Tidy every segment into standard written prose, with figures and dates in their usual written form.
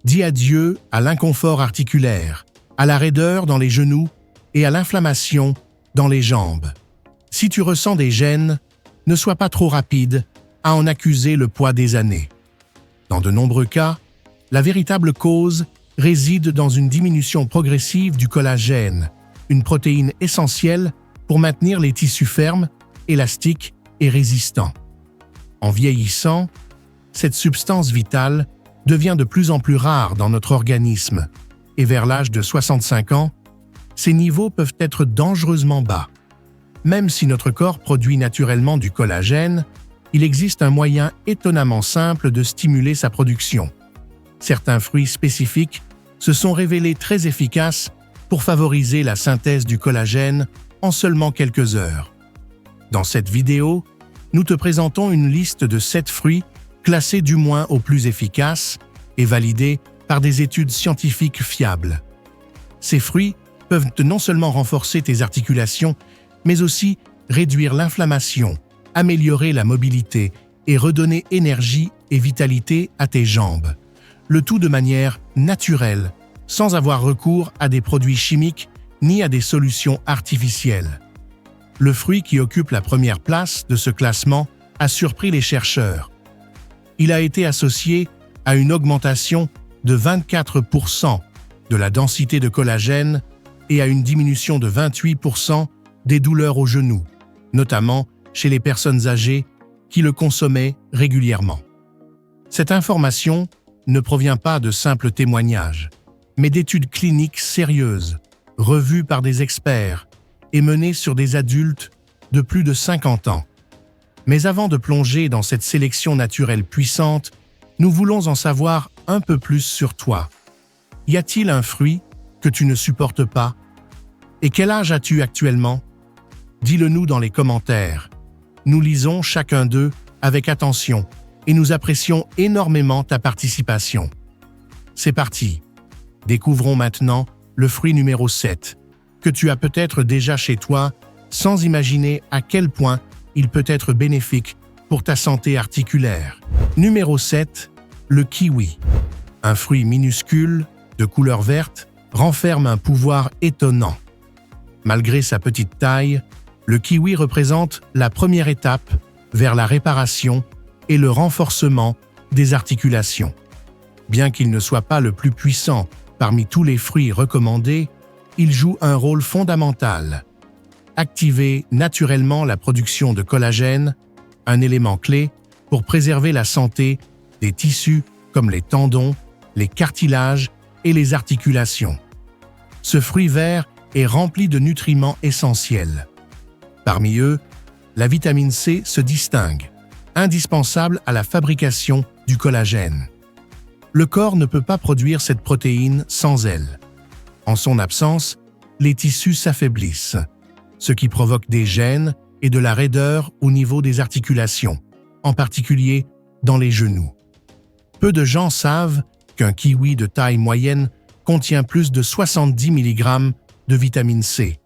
Dis adieu à l'inconfort articulaire, à la raideur dans les genoux et à l'inflammation dans les jambes. Si tu ressens des gênes, ne sois pas trop rapide à en accuser le poids des années. Dans de nombreux cas, la véritable cause réside dans une diminution progressive du collagène, une protéine essentielle pour maintenir les tissus fermes, élastiques et résistants. En vieillissant, cette substance vitale devient de plus en plus rare dans notre organisme et vers l'âge de 65 ans, ces niveaux peuvent être dangereusement bas. Même si notre corps produit naturellement du collagène, il existe un moyen étonnamment simple de stimuler sa production. Certains fruits spécifiques se sont révélés très efficaces pour favoriser la synthèse du collagène en seulement quelques heures. Dans cette vidéo, nous te présentons une liste de 7 fruits classés du moins aux plus efficaces et validés par des études scientifiques fiables. Ces fruits peuvent non seulement renforcer tes articulations, mais aussi réduire l'inflammation, améliorer la mobilité et redonner énergie et vitalité à tes jambes. Le tout de manière naturelle, sans avoir recours à des produits chimiques ni à des solutions artificielles. Le fruit qui occupe la première place de ce classement a surpris les chercheurs. Il a été associé à une augmentation de 24% de la densité de collagène et à une diminution de 28% des douleurs aux genoux, notamment chez les personnes âgées qui le consommaient régulièrement. Cette information ne provient pas de simples témoignages, mais d'études cliniques sérieuses, revues par des experts et menées sur des adultes de plus de 50 ans. Mais avant de plonger dans cette sélection naturelle puissante, nous voulons en savoir un peu plus sur toi. Y a-t-il un fruit que tu ne supportes pas? Et quel âge as-tu actuellement? Dis-le-nous dans les commentaires. Nous lisons chacun d'eux avec attention et nous apprécions énormément ta participation. C'est parti. Découvrons maintenant le fruit numéro 7, que tu as peut-être déjà chez toi sans imaginer à quel point il peut être bénéfique pour ta santé articulaire. Numéro 7, le kiwi. Un fruit minuscule, de couleur verte, renferme un pouvoir étonnant. Malgré sa petite taille, le kiwi représente la première étape vers la réparation et le renforcement des articulations. Bien qu'il ne soit pas le plus puissant parmi tous les fruits recommandés, il joue un rôle fondamental. Activer naturellement la production de collagène, un élément clé pour préserver la santé des tissus comme les tendons, les cartilages et les articulations. Ce fruit vert est rempli de nutriments essentiels. Parmi eux, la vitamine C se distingue, indispensable à la fabrication du collagène. Le corps ne peut pas produire cette protéine sans elle. En son absence, les tissus s'affaiblissent, ce qui provoque des gênes et de la raideur au niveau des articulations, en particulier dans les genoux. Peu de gens savent qu'un kiwi de taille moyenne contient plus de 70 mg de vitamine C,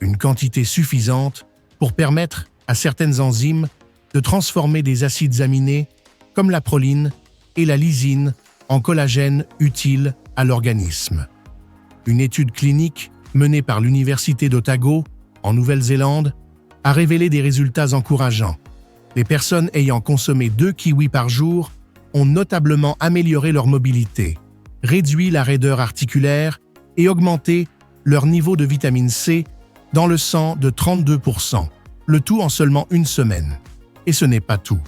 une quantité suffisante pour permettre à certaines enzymes de transformer des acides aminés comme la proline et la lysine en collagène utile à l'organisme. Une étude clinique menée par l'Université d'Otago, en Nouvelle-Zélande, a révélé des résultats encourageants. Les personnes ayant consommé 2 kiwis par jour ont notablement amélioré leur mobilité, réduit la raideur articulaire et augmenté leur niveau de vitamine C dans le sang de 32%, le tout en seulement une semaine. Et ce n'est pas tout.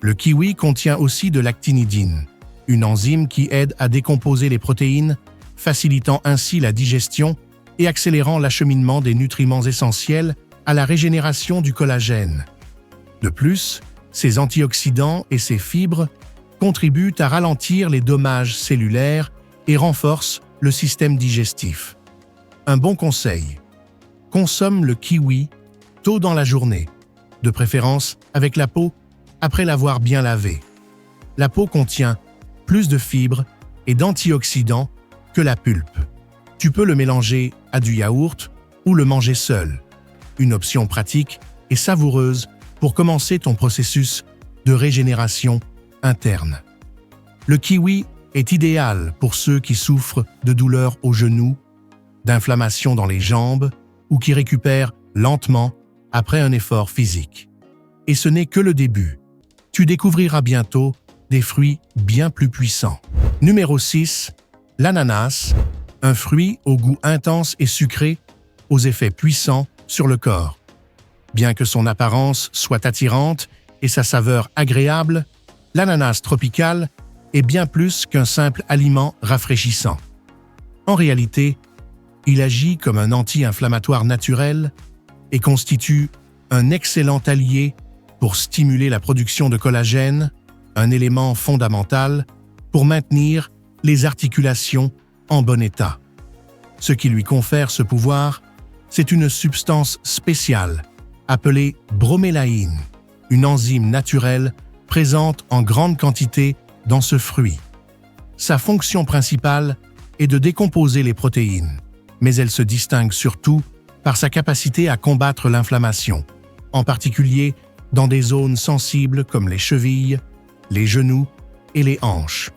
Le kiwi contient aussi de l'actinidine, une enzyme qui aide à décomposer les protéines, facilitant ainsi la digestion et accélérant l'acheminement des nutriments essentiels à la régénération du collagène. De plus, ces antioxydants et ces fibres contribuent à ralentir les dommages cellulaires et renforcent le système digestif. Un bon conseil: consomme le kiwi tôt dans la journée, de préférence avec la peau après l'avoir bien lavé. La peau contient plus de fibres et d'antioxydants que la pulpe. Tu peux le mélanger à du yaourt ou le manger seul. Une option pratique et savoureuse pour commencer ton processus de régénération interne. Le kiwi est idéal pour ceux qui souffrent de douleurs aux genoux, d'inflammation dans les jambes ou qui récupèrent lentement après un effort physique. Et ce n'est que le début. Tu découvriras bientôt des fruits bien plus puissants. Numéro 6. L'ananas, un fruit au goût intense et sucré, aux effets puissants sur le corps. Bien que son apparence soit attirante et sa saveur agréable, l'ananas tropical est bien plus qu'un simple aliment rafraîchissant. En réalité, il agit comme un anti-inflammatoire naturel et constitue un excellent allié pour stimuler la production de collagène, un élément fondamental pour maintenir les articulations en bon état. Ce qui lui confère ce pouvoir, c'est une substance spéciale appelée bromélaïne, une enzyme naturelle présente en grande quantité dans ce fruit. Sa fonction principale est de décomposer les protéines, mais elle se distingue surtout par sa capacité à combattre l'inflammation, en particulier dans des zones sensibles comme les chevilles, les genoux et les hanches.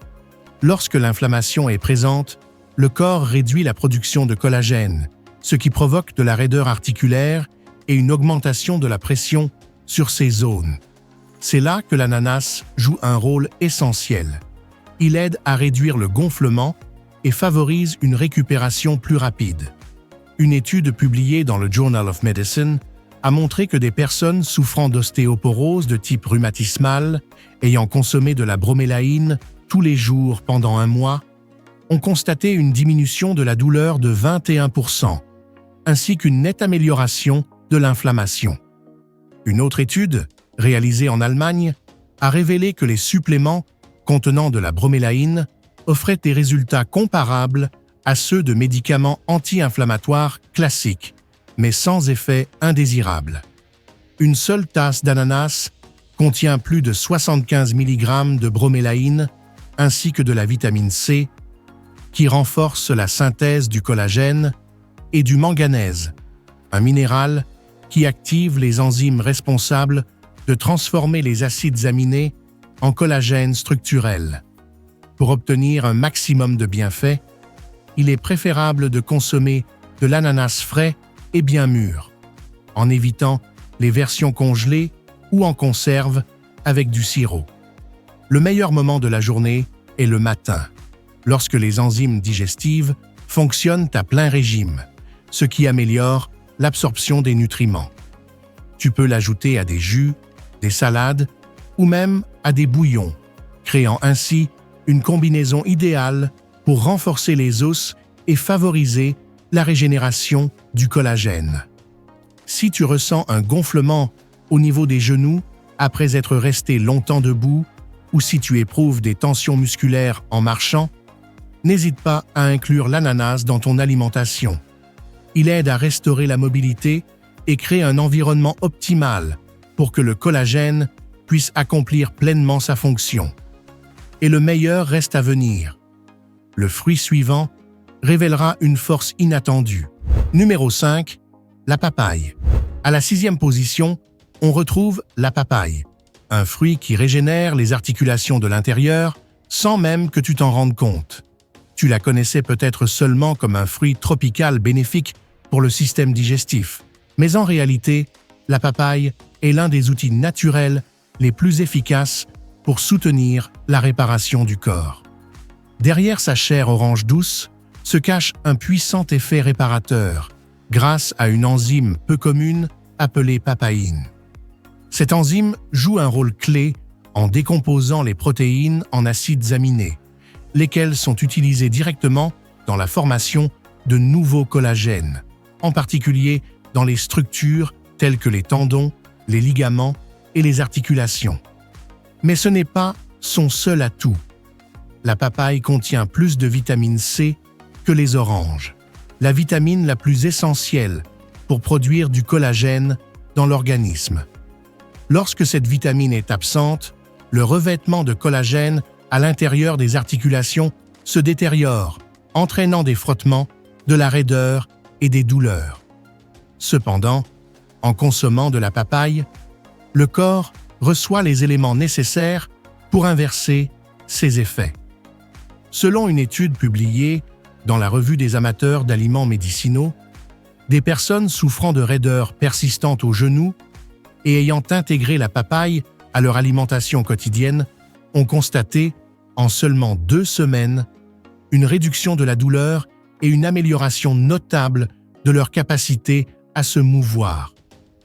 Lorsque l'inflammation est présente, le corps réduit la production de collagène, ce qui provoque de la raideur articulaire et une augmentation de la pression sur ces zones. C'est là que l'ananas joue un rôle essentiel. Il aide à réduire le gonflement et favorise une récupération plus rapide. Une étude publiée dans le Journal of Medicine a montré que des personnes souffrant d'ostéoporose de type rhumatismal, ayant consommé de la bromélaïne tous les jours pendant un mois, ont constaté une diminution de la douleur de 21%, ainsi qu'une nette amélioration de l'inflammation. Une autre étude, réalisée en Allemagne, a révélé que les suppléments contenant de la bromélaïne offraient des résultats comparables à ceux de médicaments anti-inflammatoires classiques, mais sans effet indésirable. Une seule tasse d'ananas contient plus de 75 mg de bromélaïne ainsi que de la vitamine C, qui renforce la synthèse du collagène, et du manganèse, un minéral qui active les enzymes responsables de transformer les acides aminés en collagène structurel. Pour obtenir un maximum de bienfaits, il est préférable de consommer de l'ananas frais et bien mûr, en évitant les versions congelées ou en conserve avec du sirop. Le meilleur moment de la journée est le matin, lorsque les enzymes digestives fonctionnent à plein régime, ce qui améliore l'absorption des nutriments. Tu peux l'ajouter à des jus, des salades ou même à des bouillons, créant ainsi une combinaison idéale pour renforcer les os et favoriser la régénération du collagène. Si tu ressens un gonflement au niveau des genoux après être resté longtemps debout ou si tu éprouves des tensions musculaires en marchant, n'hésite pas à inclure l'ananas dans ton alimentation. Il aide à restaurer la mobilité et crée un environnement optimal pour que le collagène puisse accomplir pleinement sa fonction. Et le meilleur reste à venir. Le fruit suivant révélera une force inattendue. Numéro 5. La papaye. À la 6e position, on retrouve la papaye, un fruit qui régénère les articulations de l'intérieur sans même que tu t'en rendes compte. Tu la connaissais peut-être seulement comme un fruit tropical bénéfique pour le système digestif, mais en réalité, la papaye est l'un des outils naturels les plus efficaces pour soutenir la réparation du corps. Derrière sa chair orange douce se cache un puissant effet réparateur, grâce à une enzyme peu commune appelée papaïne. Cette enzyme joue un rôle clé en décomposant les protéines en acides aminés, lesquels sont utilisés directement dans la formation de nouveaux collagènes, en particulier dans les structures telles que les tendons, les ligaments et les articulations. Mais ce n'est pas son seul atout. La papaye contient plus de vitamine C que les oranges, la vitamine la plus essentielle pour produire du collagène dans l'organisme. Lorsque cette vitamine est absente, le revêtement de collagène à l'intérieur des articulations se détériore, entraînant des frottements, de la raideur et des douleurs. Cependant, en consommant de la papaye, le corps reçoit les éléments nécessaires pour inverser ces effets. Selon une étude publiée dans la Revue des amateurs d'aliments médicinaux, des personnes souffrant de raideur persistante au genou et ayant intégré la papaye à leur alimentation quotidienne ont constaté, en seulement 2 semaines, une réduction de la douleur et une amélioration notable de leur capacité à se mouvoir.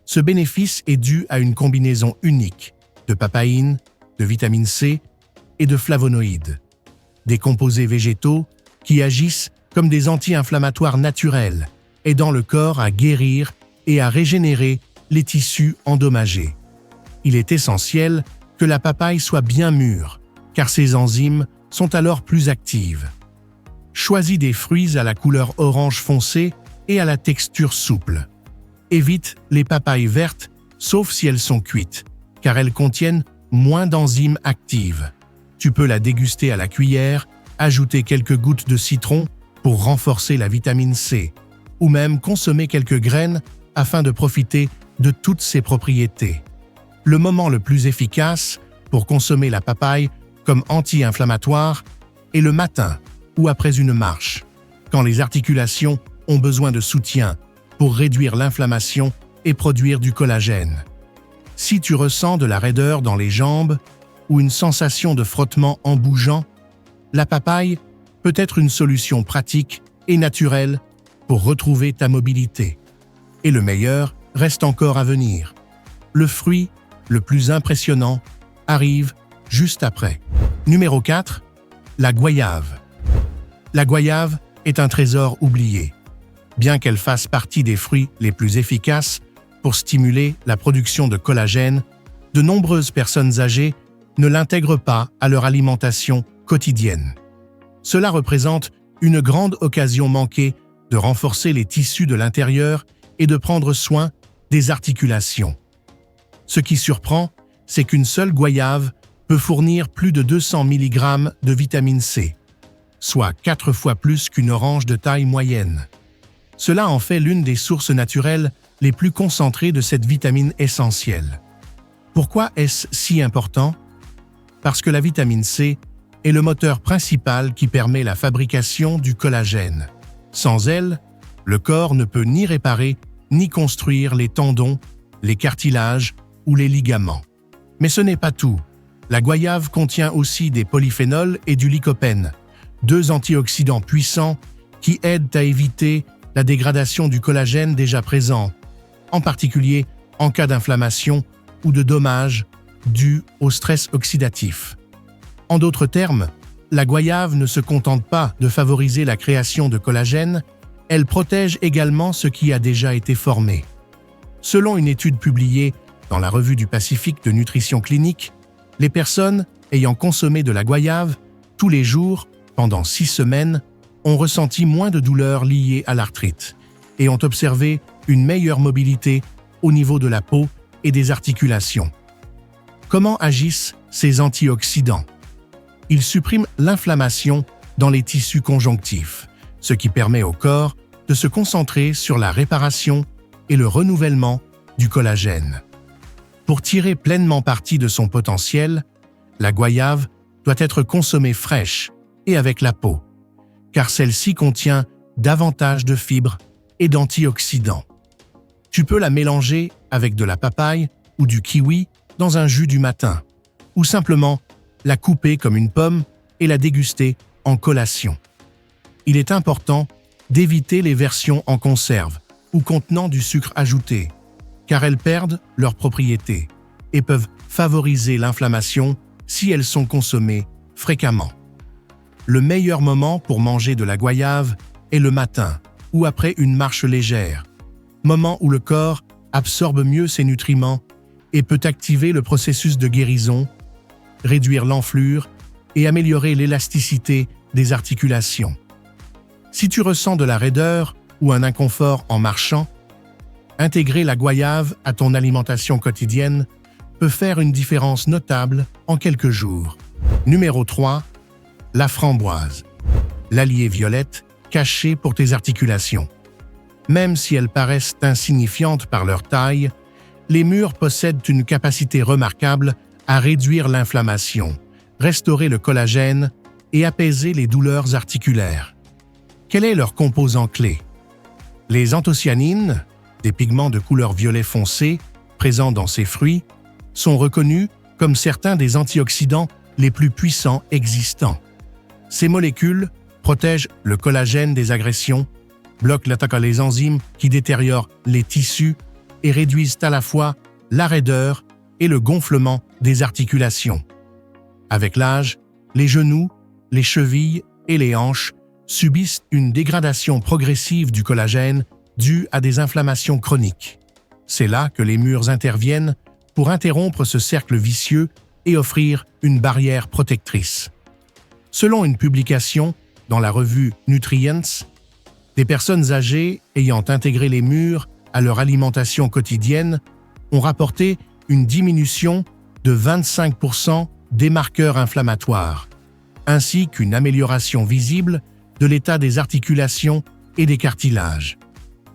Ce bénéfice est dû à une combinaison unique de papaïne, de vitamine C et de flavonoïdes, des composés végétaux qui agissent comme des anti-inflammatoires naturels, aidant le corps à guérir et à régénérer les tissus endommagés. Il est essentiel que la papaye soit bien mûre, car ses enzymes sont alors plus actives. Choisis des fruits à la couleur orange foncé et à la texture souple. Évite les papayes vertes, sauf si elles sont cuites, car elles contiennent moins d'enzymes actives. Tu peux la déguster à la cuillère, ajouter quelques gouttes de citron pour renforcer la vitamine C, ou même consommer quelques graines afin de profiter de toutes ses propriétés. Le moment le plus efficace pour consommer la papaye comme anti-inflammatoire est le matin ou après une marche, quand les articulations ont besoin de soutien pour réduire l'inflammation et produire du collagène. Si tu ressens de la raideur dans les jambes ou une sensation de frottement en bougeant, la papaye peut être une solution pratique et naturelle pour retrouver ta mobilité. Et le meilleur reste encore à venir. Le fruit le plus impressionnant arrive juste après. Numéro 4. La goyave. La goyave est un trésor oublié. Bien qu'elle fasse partie des fruits les plus efficaces pour stimuler la production de collagène, de nombreuses personnes âgées ne l'intègrent pas à leur alimentation quotidienne. Cela représente une grande occasion manquée de renforcer les tissus de l'intérieur et de prendre soin des articulations. Ce qui surprend, c'est qu'une seule goyave peut fournir plus de 200 mg de vitamine C, soit 4 fois plus qu'une orange de taille moyenne. Cela en fait l'une des sources naturelles les plus concentrées de cette vitamine essentielle. Pourquoi est-ce si important? Parce que la vitamine C est le moteur principal qui permet la fabrication du collagène. Sans elle, le corps ne peut ni réparer ni construire les tendons, les cartilages ou les ligaments. Mais ce n'est pas tout. La goyave contient aussi des polyphénols et du lycopène, 2 antioxydants puissants qui aident à éviter la dégradation du collagène déjà présent, en particulier en cas d'inflammation ou de dommages dus au stress oxydatif. En d'autres termes, la goyave ne se contente pas de favoriser la création de collagène, elle protège également ce qui a déjà été formé. Selon une étude publiée dans la Revue du Pacifique de nutrition clinique, les personnes ayant consommé de la goyave tous les jours pendant 6 semaines ont ressenti moins de douleurs liées à l'arthrite et ont observé une meilleure mobilité au niveau de la peau et des articulations. Comment agissent ces antioxydants? Ils suppriment l'inflammation dans les tissus conjonctifs, ce qui permet au corps de se concentrer sur la réparation et le renouvellement du collagène. Pour tirer pleinement parti de son potentiel, la goyave doit être consommée fraîche et avec la peau, car celle-ci contient davantage de fibres et d'antioxydants. Tu peux la mélanger avec de la papaye ou du kiwi dans un jus du matin, ou simplement la couper comme une pomme et la déguster en collation. Il est important d'éviter les versions en conserve ou contenant du sucre ajouté, car elles perdent leurs propriétés et peuvent favoriser l'inflammation si elles sont consommées fréquemment. Le meilleur moment pour manger de la goyave est le matin ou après une marche légère, moment où le corps absorbe mieux ses nutriments et peut activer le processus de guérison, réduire l'enflure et améliorer l'élasticité des articulations. Si tu ressens de la raideur ou un inconfort en marchant, intégrer la goyave à ton alimentation quotidienne peut faire une différence notable en quelques jours. Numéro 3. La framboise. L'allié violette caché pour tes articulations. Même si elles paraissent insignifiantes par leur taille, les mûres possèdent une capacité remarquable à réduire l'inflammation, restaurer le collagène et apaiser les douleurs articulaires. Quel est leur composant clé? Les anthocyanines, des pigments de couleur violet foncé présents dans ces fruits, sont reconnus comme certains des antioxydants les plus puissants existants. Ces molécules protègent le collagène des agressions, bloquent l'attaque des enzymes qui détériorent les tissus et réduisent à la fois la raideur et le gonflement des articulations. Avec l'âge, les genoux, les chevilles et les hanches subissent une dégradation progressive du collagène due à des inflammations chroniques. C'est là que les murs interviennent pour interrompre ce cercle vicieux et offrir une barrière protectrice. Selon une publication dans la revue Nutrients, des personnes âgées ayant intégré les murs à leur alimentation quotidienne ont rapporté une diminution de 25% des marqueurs inflammatoires, ainsi qu'une amélioration visible de l'état des articulations et des cartilages.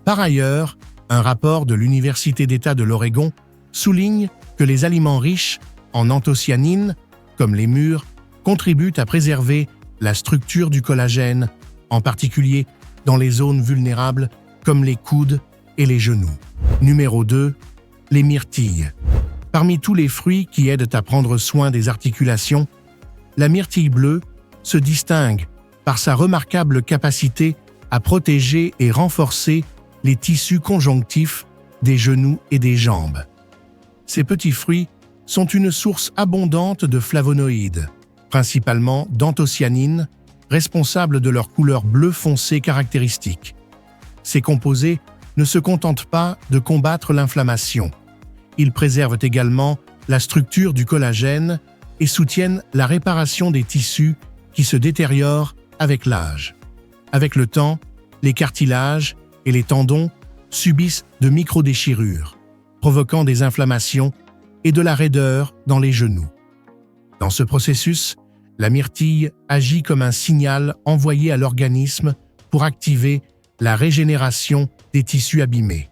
Par ailleurs, un rapport de l'Université d'État de l'Oregon souligne que les aliments riches en anthocyanines, comme les mûres, contribuent à préserver la structure du collagène, en particulier dans les zones vulnérables comme les coudes et les genoux. Numéro 2. Les myrtilles. Parmi tous les fruits qui aident à prendre soin des articulations, la myrtille bleue se distingue par sa remarquable capacité à protéger et renforcer les tissus conjonctifs des genoux et des jambes. Ces petits fruits sont une source abondante de flavonoïdes, principalement d'anthocyanines, responsables de leur couleur bleu foncé caractéristique. Ces composés ne se contentent pas de combattre l'inflammation. Ils préservent également la structure du collagène et soutiennent la réparation des tissus qui se détériorent avec l'âge. Avec le temps, les cartilages et les tendons subissent de microdéchirures, provoquant des inflammations et de la raideur dans les genoux. Dans ce processus, la myrtille agit comme un signal envoyé à l'organisme pour activer la régénération des tissus abîmés.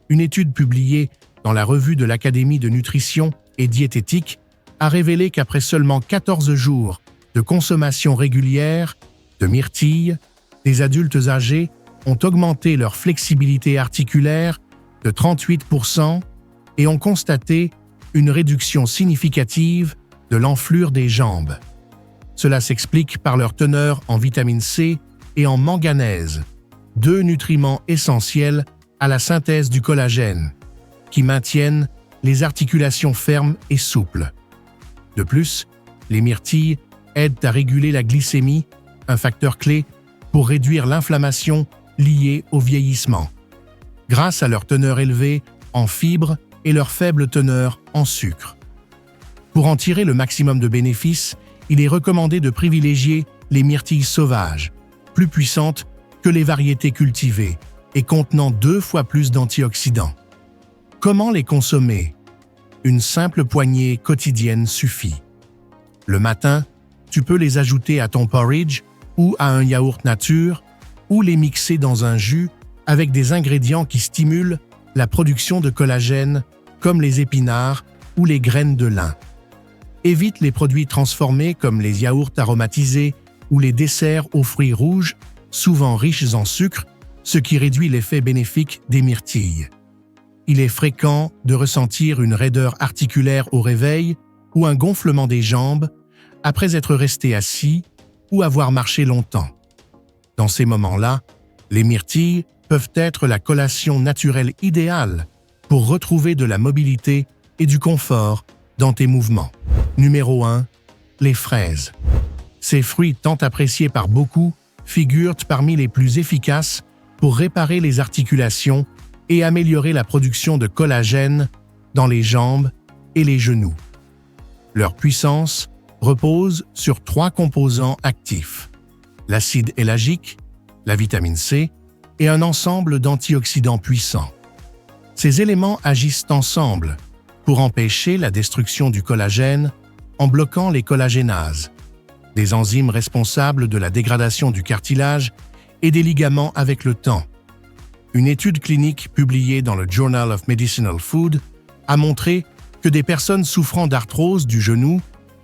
Une étude publiée dans la revue de l'Académie de nutrition et diététique a révélé qu'après seulement 14 jours de consommation régulière de myrtille, les adultes âgés ont augmenté leur flexibilité articulaire de 38% et ont constaté une réduction significative de l'enflure des jambes. Cela s'explique par leur teneur en vitamine C et en manganèse, deux nutriments essentiels à la synthèse du collagène, qui maintiennent les articulations fermes et souples. De plus, les myrtilles aident à réguler la glycémie, un facteur clé pour réduire l'inflammation liée au vieillissement, grâce à leur teneur élevée en fibres et leur faible teneur en sucre. Pour en tirer le maximum de bénéfices, il est recommandé de privilégier les myrtilles sauvages, plus puissantes que les variétés cultivées et contenant 2 fois plus d'antioxydants. Comment les consommer? Une simple poignée quotidienne suffit. Le matin, tu peux les ajouter à ton porridge ou à un yaourt nature ou les mixer dans un jus avec des ingrédients qui stimulent la production de collagène comme les épinards ou les graines de lin. Évite les produits transformés comme les yaourts aromatisés ou les desserts aux fruits rouges, souvent riches en sucre, ce qui réduit l'effet bénéfique des myrtilles. Il est fréquent de ressentir une raideur articulaire au réveil ou un gonflement des jambes après être resté assis ou avoir marché longtemps. Dans ces moments-là, les myrtilles peuvent être la collation naturelle idéale pour retrouver de la mobilité et du confort dans tes mouvements. Numéro 1. Les fraises. Ces fruits tant appréciés par beaucoup figurent parmi les plus efficaces pour réparer les articulations et améliorer la production de collagène dans les jambes et les genoux. Leur puissance repose sur 3 composants actifs: l'acide éllagique, la vitamine C et un ensemble d'antioxydants puissants. Ces éléments agissent ensemble pour empêcher la destruction du collagène en bloquant les collagénases, des enzymes responsables de la dégradation du cartilage et des ligaments avec le temps. Une étude clinique publiée dans le Journal of Medicinal Food a montré que des personnes souffrant d'arthrose du genou,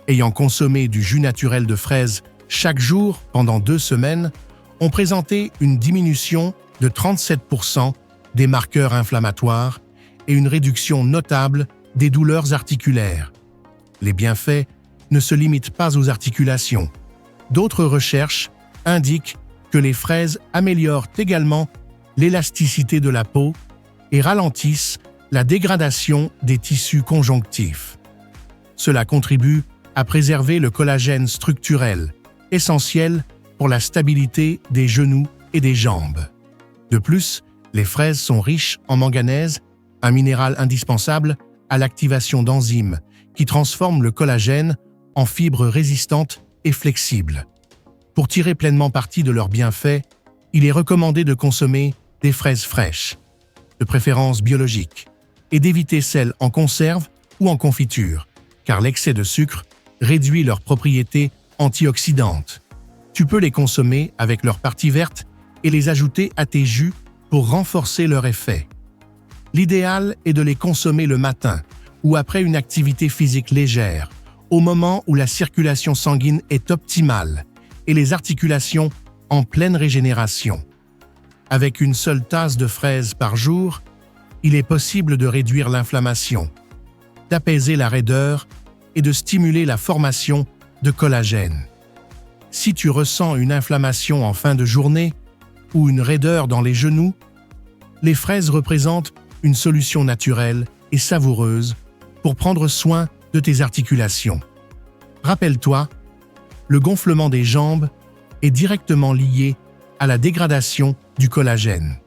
ayant consommé du jus naturel de fraise chaque jour pendant 2 semaines ont présenté une diminution de 37% des marqueurs inflammatoires et une réduction notable des douleurs articulaires. Les bienfaits ne se limitent pas aux articulations. D'autres recherches indiquent que les fraises améliorent également l'élasticité de la peau et ralentissent la dégradation des tissus conjonctifs. Cela contribue à préserver le collagène structurel, essentiel pour la stabilité des genoux et des jambes. De plus, les fraises sont riches en manganèse, un minéral indispensable à l'activation d'enzymes qui transforment le collagène en fibres résistantes et flexibles. Pour tirer pleinement parti de leurs bienfaits, il est recommandé de consommer des fraises fraîches, de préférence biologiques, et d'éviter celles en conserve ou en confiture, car l'excès de sucre réduit leurs propriétés antioxydantes. Tu peux les consommer avec leurs parties vertes et les ajouter à tes jus pour renforcer leur effet. L'idéal est de les consommer le matin ou après une activité physique légère, au moment où la circulation sanguine est optimale et les articulations en pleine régénération. Avec une seule tasse de fraises par jour, il est possible de réduire l'inflammation, d'apaiser la raideur et de stimuler la formation de collagène. Si tu ressens une inflammation en fin de journée ou une raideur dans les genoux, les fraises représentent une solution naturelle et savoureuse pour prendre soin de tes articulations. Rappelle-toi, le gonflement des jambes est directement lié à la dégradation du collagène.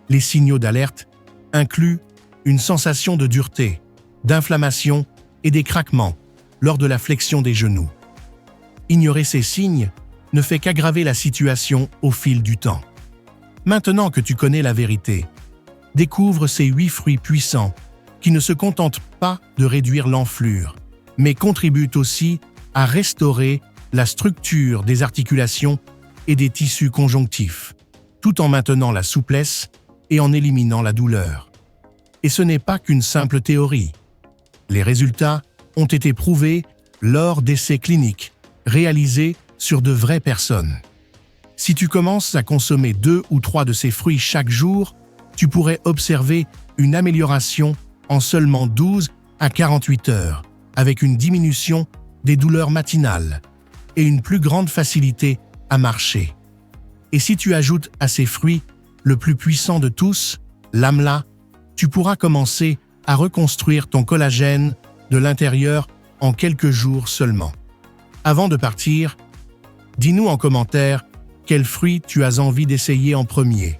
Les signaux d'alerte incluent une sensation de dureté, d'inflammation et des craquements lors de la flexion des genoux. Ignorer ces signes ne fait qu'aggraver la situation au fil du temps. Maintenant que tu connais la vérité, découvre ces 8 fruits puissants qui ne se contentent pas de réduire l'enflure, mais contribuent aussi à restaurer la structure des articulations et des tissus conjonctifs, tout en maintenant la souplesse et en éliminant la douleur. Et ce n'est pas qu'une simple théorie. Les résultats ont été prouvés lors d'essais cliniques réalisés sur de vraies personnes. Si tu commences à consommer 2 ou 3 de ces fruits chaque jour, tu pourrais observer une amélioration en seulement 12 à 48 heures, avec une diminution des douleurs matinales et une plus grande facilité à marcher. Et si tu ajoutes à ces fruits le plus puissant de tous, l'amla, tu pourras commencer à reconstruire ton collagène de l'intérieur en quelques jours seulement. Avant de partir, dis-nous en commentaire quel fruit tu as envie d'essayer en premier.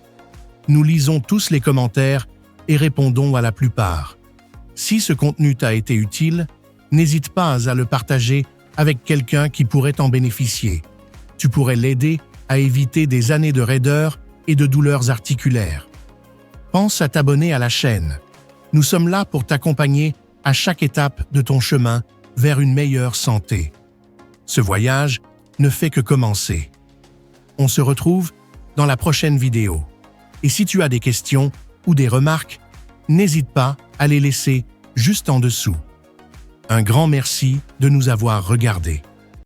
Nous lisons tous les commentaires et répondons à la plupart. Si ce contenu t'a été utile, n'hésite pas à le partager avec quelqu'un qui pourrait en bénéficier. Tu pourrais l'aider à éviter des années de raideur et de douleurs articulaires. Pense à t'abonner à la chaîne. Nous sommes là pour t'accompagner à chaque étape de ton chemin vers une meilleure santé. Ce voyage ne fait que commencer. On se retrouve dans la prochaine vidéo. Et si tu as des questions ou des remarques, n'hésite pas à les laisser juste en dessous. Un grand merci de nous avoir regardés.